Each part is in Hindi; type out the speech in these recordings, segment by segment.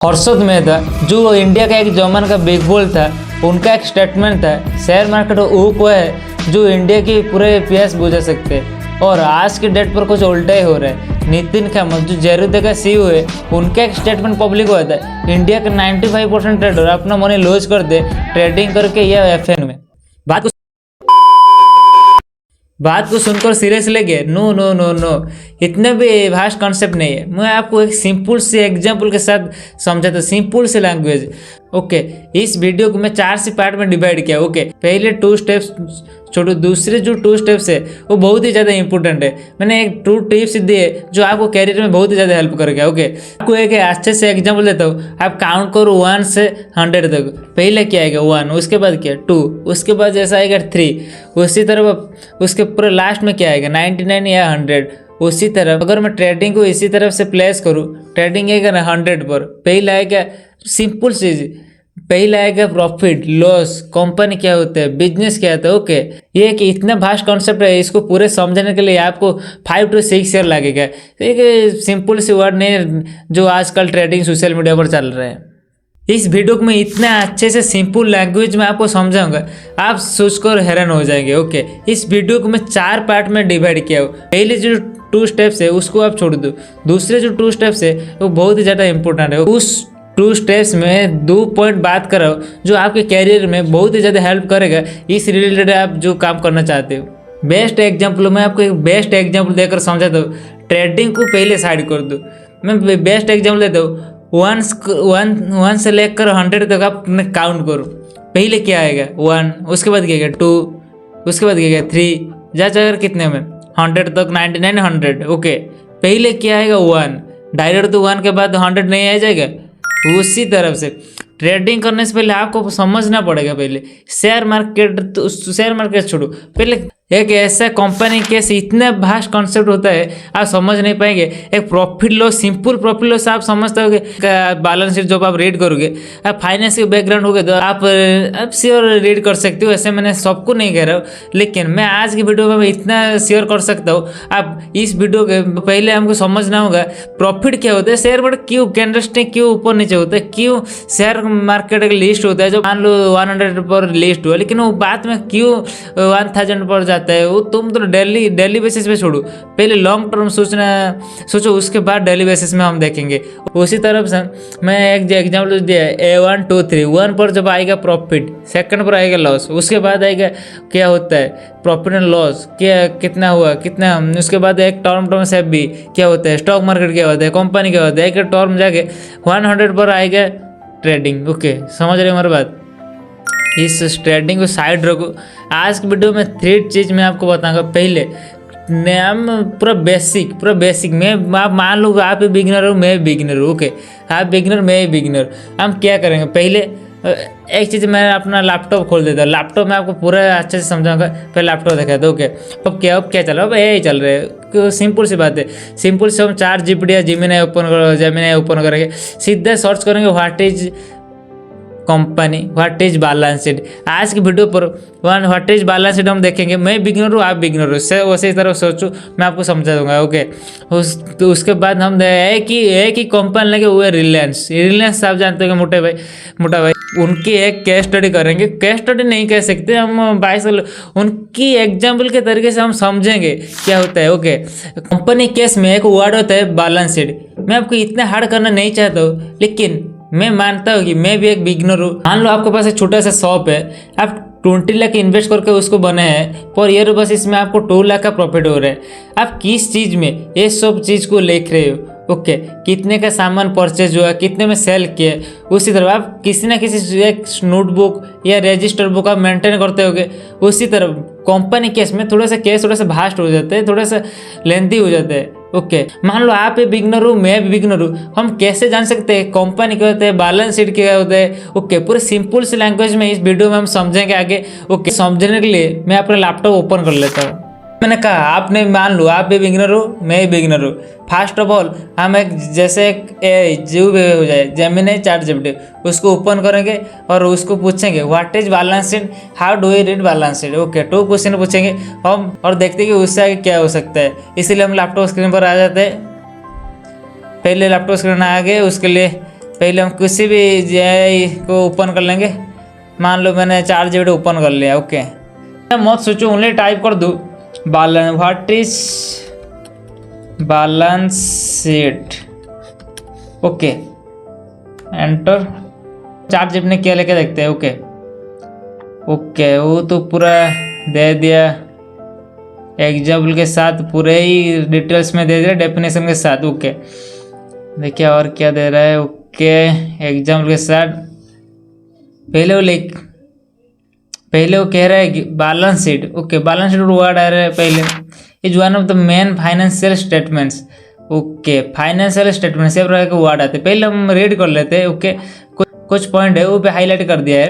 हर्षद मेहता जो इंडिया का एक जमाना का बिग बुल था, उनका एक स्टेटमेंट था, शेयर मार्केट वो को है जो इंडिया की पूरे प्यास बुझा सकते हैं। और आज के डेट पर कुछ उल्टा ही हो रहा है। नितिन कामत जो जेरोदा का सीईओ है, उनका एक स्टेटमेंट पब्लिक हुआ था, इंडिया का 95% ट्रेडर अपना मनी लॉस कर दे ट्रेडिंग करके या एफएन में। बात को सुनकर सीरियस लेंगे? नो नो नो नो, इतना भी भास्ट कॉन्सेप्ट नहीं है। मैं आपको एक सिंपल से एग्जांपल के साथ समझाता हूँ, सिंपल से लैंग्वेज। ओके, इस वीडियो को मैं 4 से पार्ट में डिवाइड किया। ओके, पहले 2 स्टेप्स छोड़ो, दूसरे जो 2 स्टेप्स है वो बहुत ही ज़्यादा इंपॉर्टेंट है। मैंने एक 2 टिप्स दिए जो आपको कैरियर में बहुत ही ज़्यादा हेल्प करेगा। ओके, आपको एक अच्छे से एग्जांपल देता हूँ। आप काउंट करो 1 से 100 तक। पहले क्या आएगा 1, उसके बाद क्या 2, उसके बाद जैसा आएगा 3, उसी तरह उसके पूरे लास्ट में क्या आएगा 99 या 100। उसी तरह अगर मैं ट्रेडिंग को इसी तरफ से प्लेस करूँ, ट्रेडिंग आएगा ना 100 पर। पहला आएगा सिंपल चीज, पहला आएगा प्रॉफिट लॉस, कंपनी क्या होता है, बिजनेस क्या होता है। ओके, ये एक इतना भास्ट कॉन्सेप्ट है, इसको पूरे समझने के लिए आपको 5 to 6 ईयर लगेगा। एक सिंपल सी वर्ड नहीं जो आजकल ट्रेडिंग सोशल मीडिया पर चल रहे हैं। इस वीडियो को मैं इतना अच्छे से सिंपल लैंग्वेज में आपको समझाऊंगा, आप सोचकर हैरान हो जाएंगे। ओके, इस वीडियो को मैं 4 पार्ट में डिवाइड किया हूँ। पहले जो 2 स्टेप्स है उसको आप छोड़ दो, दूसरे जो 2 स्टेप्स है वो बहुत ही ज़्यादा इंपॉर्टेंट है। उस 2 स्टेप्स में 2 पॉइंट बात करो जो आपके कैरियर में बहुत ही ज़्यादा हेल्प करेगा, इस रिलेटेड आप जो काम करना चाहते हो। बेस्ट एग्जाम्पल, मैं आपको एक बेस्ट एग्जाम्पल देकर समझाता हूँ। ट्रेडिंग को पहले साइड कर दो, मैं बेस्ट एग्जाम्पल देता हूँ। 1 से लेकर 100 तक आप काउंट करो। पहले क्या आएगा 1, उसके बाद क्या आएगा 2, उसके बाद क्या आएगा 3, जाकर कितने में 100 तक 99 100। ओके, पहले क्या आएगा 1, डायरेक्ट तो 1 के बाद 100 नहीं आ जाएगा। उसी तरफ से ट्रेडिंग करने से पहले आपको समझना पड़ेगा। पहले शेयर मार्केट, तो शेयर मार्केट छोड़ो, पहले एक ऐसा कंपनी केस इतना भास्ट कॉन्सेप्ट होता है, आप समझ नहीं पाएंगे। एक profit loss, simple profit loss आप समझते होगे, बैलेंस शीट जब आप रीड करोगे, आप फाइनेंस के बैकग्राउंड होगे तो आप श्योर रीड कर सकते हो। ऐसे मैंने सबको नहीं कह रहा हूँ, लेकिन मैं आज की वीडियो में मैं इतना शेयर कर सकता हूँ। आप इस वीडियो के पहले हमको समझना होगा प्रॉफिट क्या होता है, शेयर मार्केट क्यों कैंडलस्टिक क्यों ऊपर नीचे होता है, क्यों शेयर मार्केट का लिस्ट होता है जो मान लो 100 पर लिस्ट हुआ, लेकिन वो बाद में क्यों 1000 पर जाता है। वो तुम तो डेली बेसिस पे छोड़ो, पहले लॉन्ग टर्म सोचो, उसके बाद डेली बेसिस में हम देखेंगे। उसी तरफ से मैं एक एग्जाम्पल दिया, A1 2 3। 1 पर जब आएगा प्रॉफिट, सेकंड पर आएगा लॉस, उसके बाद आएगा क्या होता है प्रॉफिट एंड लॉस, क्या कितना हुआ कितना। उसके बाद एक टर्म से भी क्या होता है, स्टॉक मार्केट क्या होता है, कंपनी क्या होता है। एक टर्म जाके 100 पर आएगा ट्रेडिंग। ओके, समझ रहे हमारी बात। इस ट्रेडिंग को साइड रखो। आज की वीडियो में 3 चीज़ मैं आपको बताऊंगा। पहले नाम पूरा बेसिक मैं, आप मान लो आप बिगिनर हो, मैं बिगिनर हूँ। ओके, आप बिगिनर, मैं बिगिनर। हम क्या करेंगे, पहले एक चीज़ मैं अपना लैपटॉप खोल देता हूँ। लैपटॉप में आपको पूरा अच्छे से समझाऊंगा। पहले लैपटॉप देखा था। ओके, अब क्या चल रहा है, अब यही चल रहा है। सिंपल सी बात है, सिंपल से हम 4 GPT या जेमिनी ओपन करेंगे, सीधा सर्च करेंगे what is company, what is balance sheet. आज की वीडियो पर व्हाट इज बैलेंस शीट हम देखेंगे। मैं बिगिनर हूँ, आप बिगिनर हो, वैसे तरह सोचो, मैं आपको समझा दूंगा। ओके, तो उसके बाद हम एक ही कंपनी लगे, वो है रिलायंस। आप जानते हो मोटा भाई, उनकी एक केस स्टडी करेंगे। केस स्टडी नहीं कह सकते हम, 22 उनकी एग्जाम्पल के तरीके से हम समझेंगे क्या होता है। ओके, कंपनी केस में एक वर्ड होता है बैलेंस शीट। मैं आपको इतना हार्ड करना नहीं चाहता हूँ, लेकिन मैं मानता हूँ कि मैं भी एक बिगिनर हूँ। मान लो आपके पास एक छोटा सा शॉप है, आप 20 लाख इन्वेस्ट करके उसको बने हैं, पर ईयर बस इसमें आपको 2 लाख का प्रॉफिट हो रहा है। आप किस चीज़ में ये सब चीज़ को लिख रहे हो। ओके, कितने का सामान परचेज हुआ, कितने में सेल किया। उसी तरह आप किसी ना किसी एक नोटबुक या रजिस्टर बुक आप मेंटेन करते होगे। उसी तरह कंपनी केस में थोड़ा सा भास्ट हो जाता है, थोड़ा सा लेंथी हो जाता है। ओके, मान लो आप भी बिगिनर हो, मैं भी बिगिनर हूँ, हम कैसे जान सकते हैं कंपनी क्या होता है, बैलेंस शीट क्या होता है। ओके, पूरे सिंपल से लैंग्वेज में इस वीडियो में हम समझेंगे आगे। ओके, समझने के लिए मैं अपना लैपटॉप ओपन कर लेता हूँ। मैंने कहा आपने मान लो आप भी बिगिनर हो, मैं भी बिगिनर हूँ। फर्स्ट ऑफ ऑल हम एक जैसे एक जो भी हो जाए जेमिनी चैट जीपीटी, उसको ओपन करेंगे और उसको पूछेंगे what is balance sheet, how do you read balance sheet. Okay, 2 question पूछेंगे हम और देखते हैं कि उससे आगे क्या हो सकता है। इसीलिए हम लैपटॉप स्क्रीन पर आ जाते हैं। पहले लैपटॉप स्क्रीन आ गए, उसके लिए पहले हम किसी भी जीआई को ओपन कर लेंगे। मान लो मैंने ChatGPT ओपन कर लिया। ओके, मत सोचो, ओनली टाइप कर दूँ balance, what is balance sheet. Okay, enter. ChatGPT ने क्या लेके देखते हैं। ओके ओके, वो तो पूरा दे दिया एग्जाम्पल के साथ, पूरे ही डिटेल्स में दे दिया डेफिनेशन के साथ। ओके, देखिए और क्या दे रहा है। ओके, एग्जाम्पल के साथ पहले वो कह रहा है कि balance sheet. Okay, balance sheet word आ रहा है पहले, is one of the main financial statements. Okay, financial statement से वर्ड आते, पहले हम रीड कर लेते हैं। ओके, कुछ पॉइंट है वो पे हाईलाइट कर दिया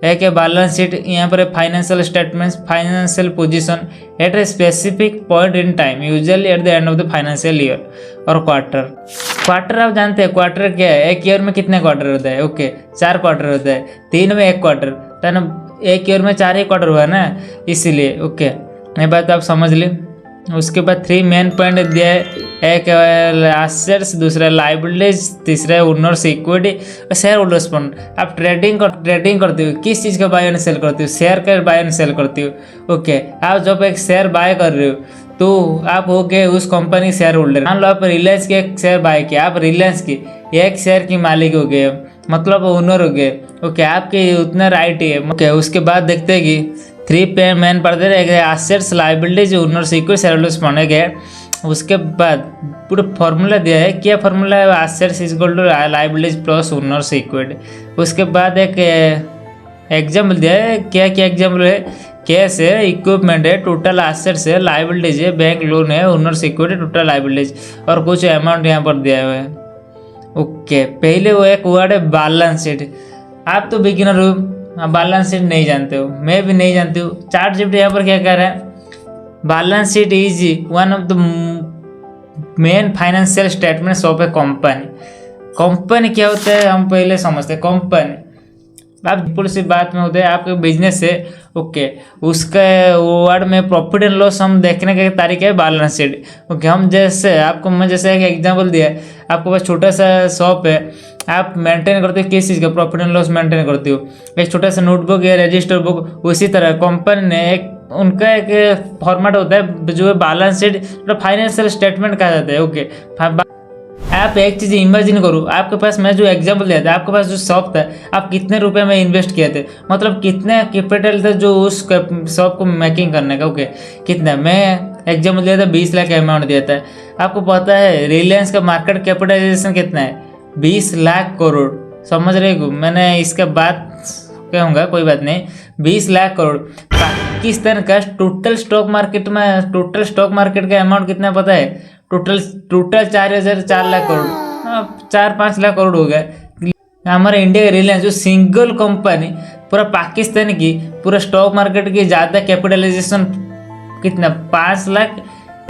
है कि बैलेंस शीट यहाँ पर financial statements, financial position at a specific point in time, usually at the end of the financial year और क्वार्टर आप जानते हैं क्वार्टर क्या है। एक ईयर में कितने क्वार्टर होता है। ओके, 4 क्वार्टर होता है, 3 में 1 क्वार्टर, तो ना एक ईयर में 4 ही क्वार्टर हुआ ना, इसीलिए। ओके, ये बात आप समझ ली। उसके बाद 3 मेन पॉइंट दिया है, एक एसेट्स, दूसरा लाइबिलिटीज, तीसरा ओनर्स इक्विटी और शेयर होल्डर्स फंड। आप ट्रेडिंग करते हो, किस चीज़ का बाय एंड सेल करते हो, शेयर का बाय एंड सेल करते हो। ओके, आप जब एक शेयर बाय कर रहे हो तो आप हो गए उस कंपनी शेयर होल्डर। मान लो आप रिलायंस के एक शेयर बाय किया, आप रिलायंस की एक शेयर की मालिक हो गए, मतलब ओनर हो गए। ओके, आपके उतना राइट ही है। ओके, उसके बाद देखते हैं कि 3 मेन पढ़ते रहे, assets, liabilities, owners equity, share holders fund गए। उसके बाद पूरा फार्मूला दिया है, क्या फार्मूला है, assets equal to liabilities plus owners equity. उसके बाद एक एग्जाम्पल दिया है, क्या क्या एग्जाम्पल है, कैश है, इक्विपमेंट है, टोटल एसेट्स है, लाइबिलिटीज है, बैंक लोन है, ओनर्स इक्विटी, टोटल लाइबिलिटीज और कुछ अमाउंट यहाँ पर दिया हुआ है। ओके, पहले वो एक वर्ड है बैलेंस शीट। आप तो बिगिनर हो, बैलेंस शीट नहीं जानते हो, मैं भी नहीं जानती हूँ। ChatGPT यहाँ पर क्या कह रहा है, balance sheet is one of the main financial statements of A company क्या होता है हम पहले समझते हैं। कंपनी आप सिंपल सी बात में होता है, आपके बिजनेस है। ओके, उसका वर्ड में प्रॉफिट एंड लॉस हम देखने का तरीका है बैलेंस शीट। ओके, हम जैसे आपको मैं जैसे एक एग्जांपल दिया, आपके पास छोटा सा शॉप है, आप मेंटेन करते हो किस चीज़ का, प्रॉफिट एंड लॉस मेंटेन करते हो, एक छोटा सा नोटबुक या रजिस्टर बुक। उसी तरह कंपनी ने एक उनका एक फॉर्मेट होता है जो है बैलेंस शीट, फाइनेंशियल स्टेटमेंट कहा जाता है। ओके, आप एक चीज़ इमेजिन करो, आपके पास मैं जो एग्जांपल दिया था, आपके पास जो शॉप था, आप कितने रुपए में इन्वेस्ट किए थे, मतलब कितने कैपिटल था जो उस शॉप को मेकिंग करने का। ओके, कितना मैं एग्जांपल दिया था, 20 लाख अमाउंट दिया था। आपको पता है रिलायंस का मार्केट कैपिटलाइजेशन कितना है, 20 लाख करोड़। समझ रहे हो, मैंने इसका बात कहूँगा, कोई बात नहीं, 20 लाख करोड़। पाकिस्तान का टोटल स्टॉक मार्केट का अमाउंट कितना पता है, टोटल 4 लाख करोड़, 4-5 लाख करोड़ हो गए। हमारे इंडिया का रिलायंस जो सिंगल कंपनी पूरा पाकिस्तान की पूरा स्टॉक मार्केट की ज़्यादा कैपिटलाइजेशन कितना, 5 लाख,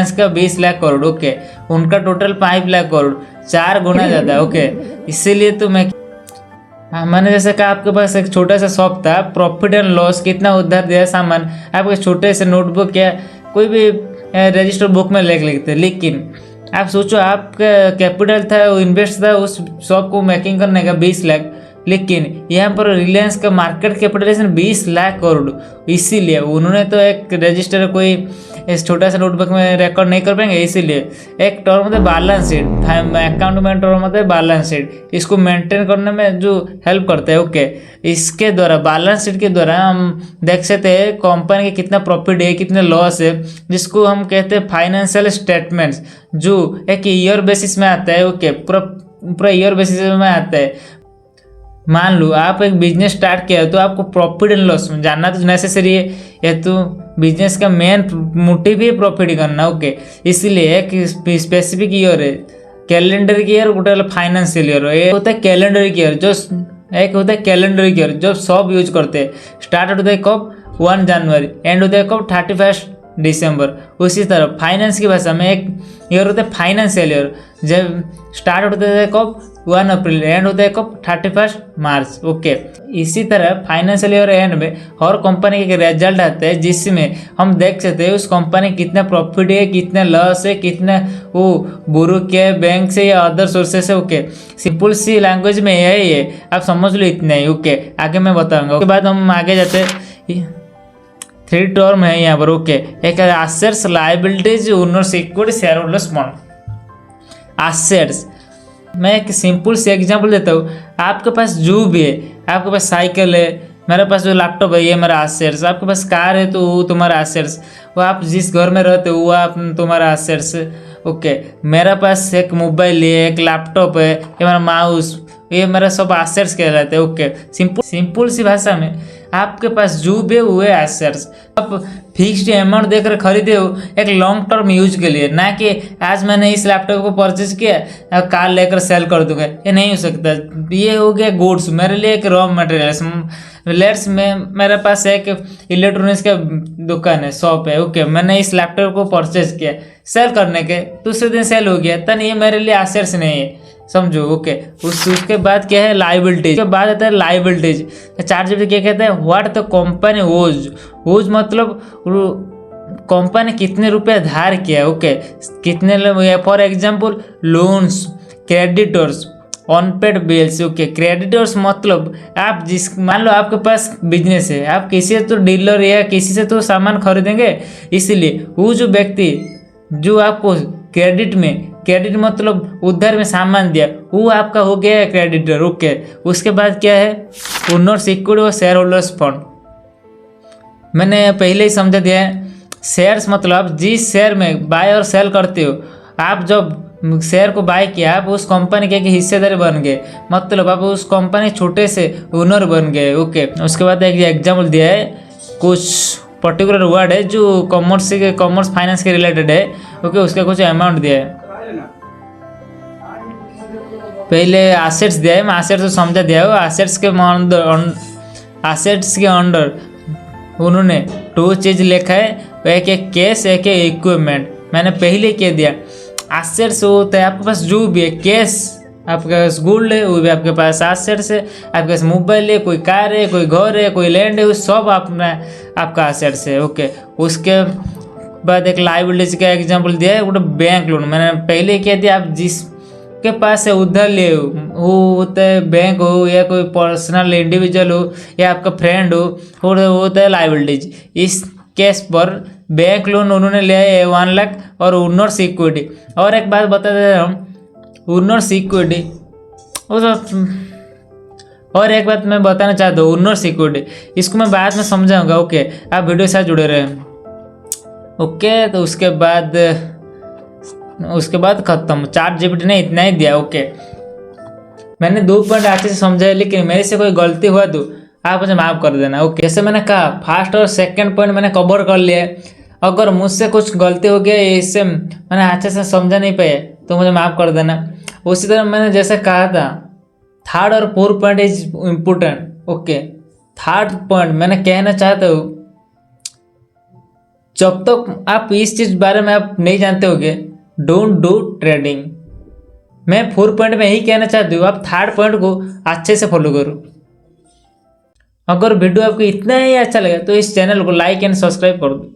इसका 20 लाख करोड़। ओके, उनका टोटल 5 लाख करोड़, 4 गुना ज़्यादा। ओके, इसीलिए तो मैंने जैसे कहा, आपके पास एक छोटा सा शॉप था, प्रॉफिट एंड लॉस कितना उधार दिया सामान, आपके छोटे से नोटबुक या कोई भी रजिस्टर बुक में लिखते, लेकिन आप सोचो आपका कैपिटल था, वो इन्वेस्ट था उस शॉप को मेकिंग करने का 20 लाख, लेकिन यहाँ पर रिलायंस का मार्केट कैपिटलाइजेशन 20 लाख करोड़। इसीलिए उन्होंने तो एक रजिस्टर कोई इस छोटा सा नोटबुक में रिकॉर्ड नहीं कर पाएंगे। इसीलिए एक टर्म होता है बैलेंस शीट, अकाउंट में टर्म होता है बैलेंस शीट, इसको मेंटेन करने में जो हेल्प करता है। ओके, इसके द्वारा बैलेंस शीट के द्वारा हम देख सकते हैं कंपनी के कितना प्रॉफिट है, कितने लॉस है, जिसको हम कहते हैं फाइनेंशियल स्टेटमेंट्स, जो एक ईयर बेसिस में आता है। ओके, पूरा ईयर बेसिस में आता है। मान लो आप एक बिजनेस स्टार्ट किया तो आपको प्रॉफिट एंड लॉस जानना तो नेसेसरी है, या तो बिजनेस का मेन मोटिव ही प्रॉफिट करना। ओके, इसीलिए एक स्पेसिफिक ईयर है, calendar year, total financial year. एक होता है कैलेंडर ईयर, जो एक होता है कैलेंडर ईयर जो सब यूज करते हैं। स्टार्ट होता है कब, 1 जनवरी, एंड होता है कब, 31 दिसंबर। उसी तरह फाइनेंस की भाषा में एक ईयर होता है फाइनेंशियल ईयर, जब स्टार्ट होता है कब 1 अप्रैल, एंड होता है कब 31 मार्च। ओके, इसी तरह फाइनेंशियल ईयर एंड में हर कंपनी के रिजल्ट आते हैं, जिसमें हम देख सकते हैं उस कंपनी कितना प्रॉफिट है, कितना लॉस है, कितना वो बुरो के बैंक से या अदर सोर्सेस है। ओके, सिंपल सी लैंग्वेज में यही है, आप समझ लो इतना ही। ओके, आगे मैं बताऊंगा। उसके बाद हम आगे जाते हैं, 3 टर्म है यहाँ पर। ओके, एक assets, liabilities, owners equity, share holders fund. Assets, मैं एक सिंपल से एग्जांपल देता हूँ। आपके पास जो भी है, आपके पास साइकिल है, मेरे पास जो लैपटॉप है ये मेरा एसेट्स, आपके पास कार है तो वो तुम्हारा एसेट्स, वो आप जिस घर में रहते हो वो आप तुम्हारा एसेट्स। ओके, मेरे पास एक मोबाइल है, एक लैपटॉप है, ये मेरा माउस, ये मेरा सब एसेट्स कहलाते हैं। ओके, सिंपल सी भाषा में आपके पास जो भी है वो है एसेट्स। आप फिक्स्ड अमाउंट देकर खरीदे हो एक लॉन्ग टर्म यूज के लिए, ना कि आज मैंने इस लैपटॉप को परचेज किया कार लेकर सेल कर दूंगा, ये नहीं हो सकता। ये हो गया गुड्स, मेरे लिए एक रॉ मटेरियल। लेट्स में मेरे पास एक इलेक्ट्रॉनिक्स का दुकान है, शॉप है। ओके, मैंने इस लैपटॉप को परचेज किया सेल करने के, दूसरे दिन सेल हो गया, तब ये मेरे लिए एसेट्स नहीं है, समझो। ओके, उसके बाद क्या है लायबिलिटीज, उसके बाद आता है लायबिलिटीज। ChatGPT क्या कहता है, व्हाट द कंपनी ओज मतलब कंपनी कितने रुपया धार किया। ओके, कितने, for example loans, creditors, unpaid bills. Okay, creditors मतलब आप जिस, मान लो आपके पास बिजनेस है, आप किसी से तो डीलर या किसी से तो सामान खरीदेंगे, इसलिए वो जो व्यक्ति जो आपको क्रेडिट मतलब उधार में सामान दिया, वो आपका हो गया है क्रेडिटर। ओके, उसके बाद क्या है ओनर्स इक्विटी और शेयर होल्डर्स फंड। मैंने पहले ही समझा दिया है। शेयर्स मतलब आप जिस शेयर में बाय और सेल करते हो, आप जब शेयर को बाय किया आप उस कंपनी के हिस्सेदार बन गए, मतलब आप उस कंपनी छोटे से ओनर बन गए। ओके, उसके बाद एक एग्जाम्पल दिया है, कुछ पर्टिकुलर वर्ड है जो कॉमर्स फाइनेंस के रिलेटेड है। ओके, उसका कुछ अमाउंट दिया है। पहले एसेट्स दिया है, मैं एसेट्स को समझा दिया है। एसेट्स के अंडर उन्होंने 2 चीज़ लिखा है, एक है कैश, एक है इक्विपमेंट। मैंने पहले कह दिया एसेट्स होता है आपके पास जो भी है, कैश आपके पास गोल्ड है, वो भी आपके पास एसेट्स है, आपके पास मोबाइल है, कोई कार है, कोई घर है, कोई लैंड है, वो सब आपका एसेट्स है। ओके, उसके बाद एक लायबिलिटीज का एग्जांपल दिया है, वो बैंक लोन। मैंने पहले कह दिया आप जिसके पास है उधर ले, वो होता है बैंक हो या कोई पर्सनल इंडिविजुअल हो या आपका फ्रेंड हो, वो होता है लायबिलिटीज। इस केस पर बैंक लोन उन्होंने लिया है 1 लाख और ओनर्स इक्विटी। और एक बात बता दे रहा हूँ, ओनर्स इक्विटी, और एक बात मैं बताना चाहता हूँ, ओनर्स इक्विटी इसको मैं बाद में समझाऊंगा। ओके, आप वीडियो के साथ जुड़े रहे। ओके, तो उसके बाद खत्म। ChatGPT ने इतना ही दिया। ओके, मैंने 2 पॉइंट अच्छे से समझा है, लेकिन मेरे से कोई गलती हुआ तो आप मुझे माफ़ कर देना। ओके, जैसे मैंने कहा फर्स्ट और सेकंड पॉइंट मैंने कवर कर लिया है। अगर मुझसे कुछ गलती हो गया, इससे मैंने अच्छे से समझा नहीं पाया तो मुझे माफ़ कर देना। उसी तरह मैंने जैसे कहा था 3rd और 4th point is important. Okay, 3rd point मैंने कहना चाहता हूँ, जब तक आप इस चीज़ बारे में आप नहीं जानते होगे, डोंट डू ट्रेडिंग। मैं 4th पॉइंट में यही कहना चाहती हूँ, आप 3rd पॉइंट को अच्छे से फॉलो करो। अगर वीडियो आपको इतना ही अच्छा लगा तो इस चैनल को लाइक एंड सब्सक्राइब कर दो।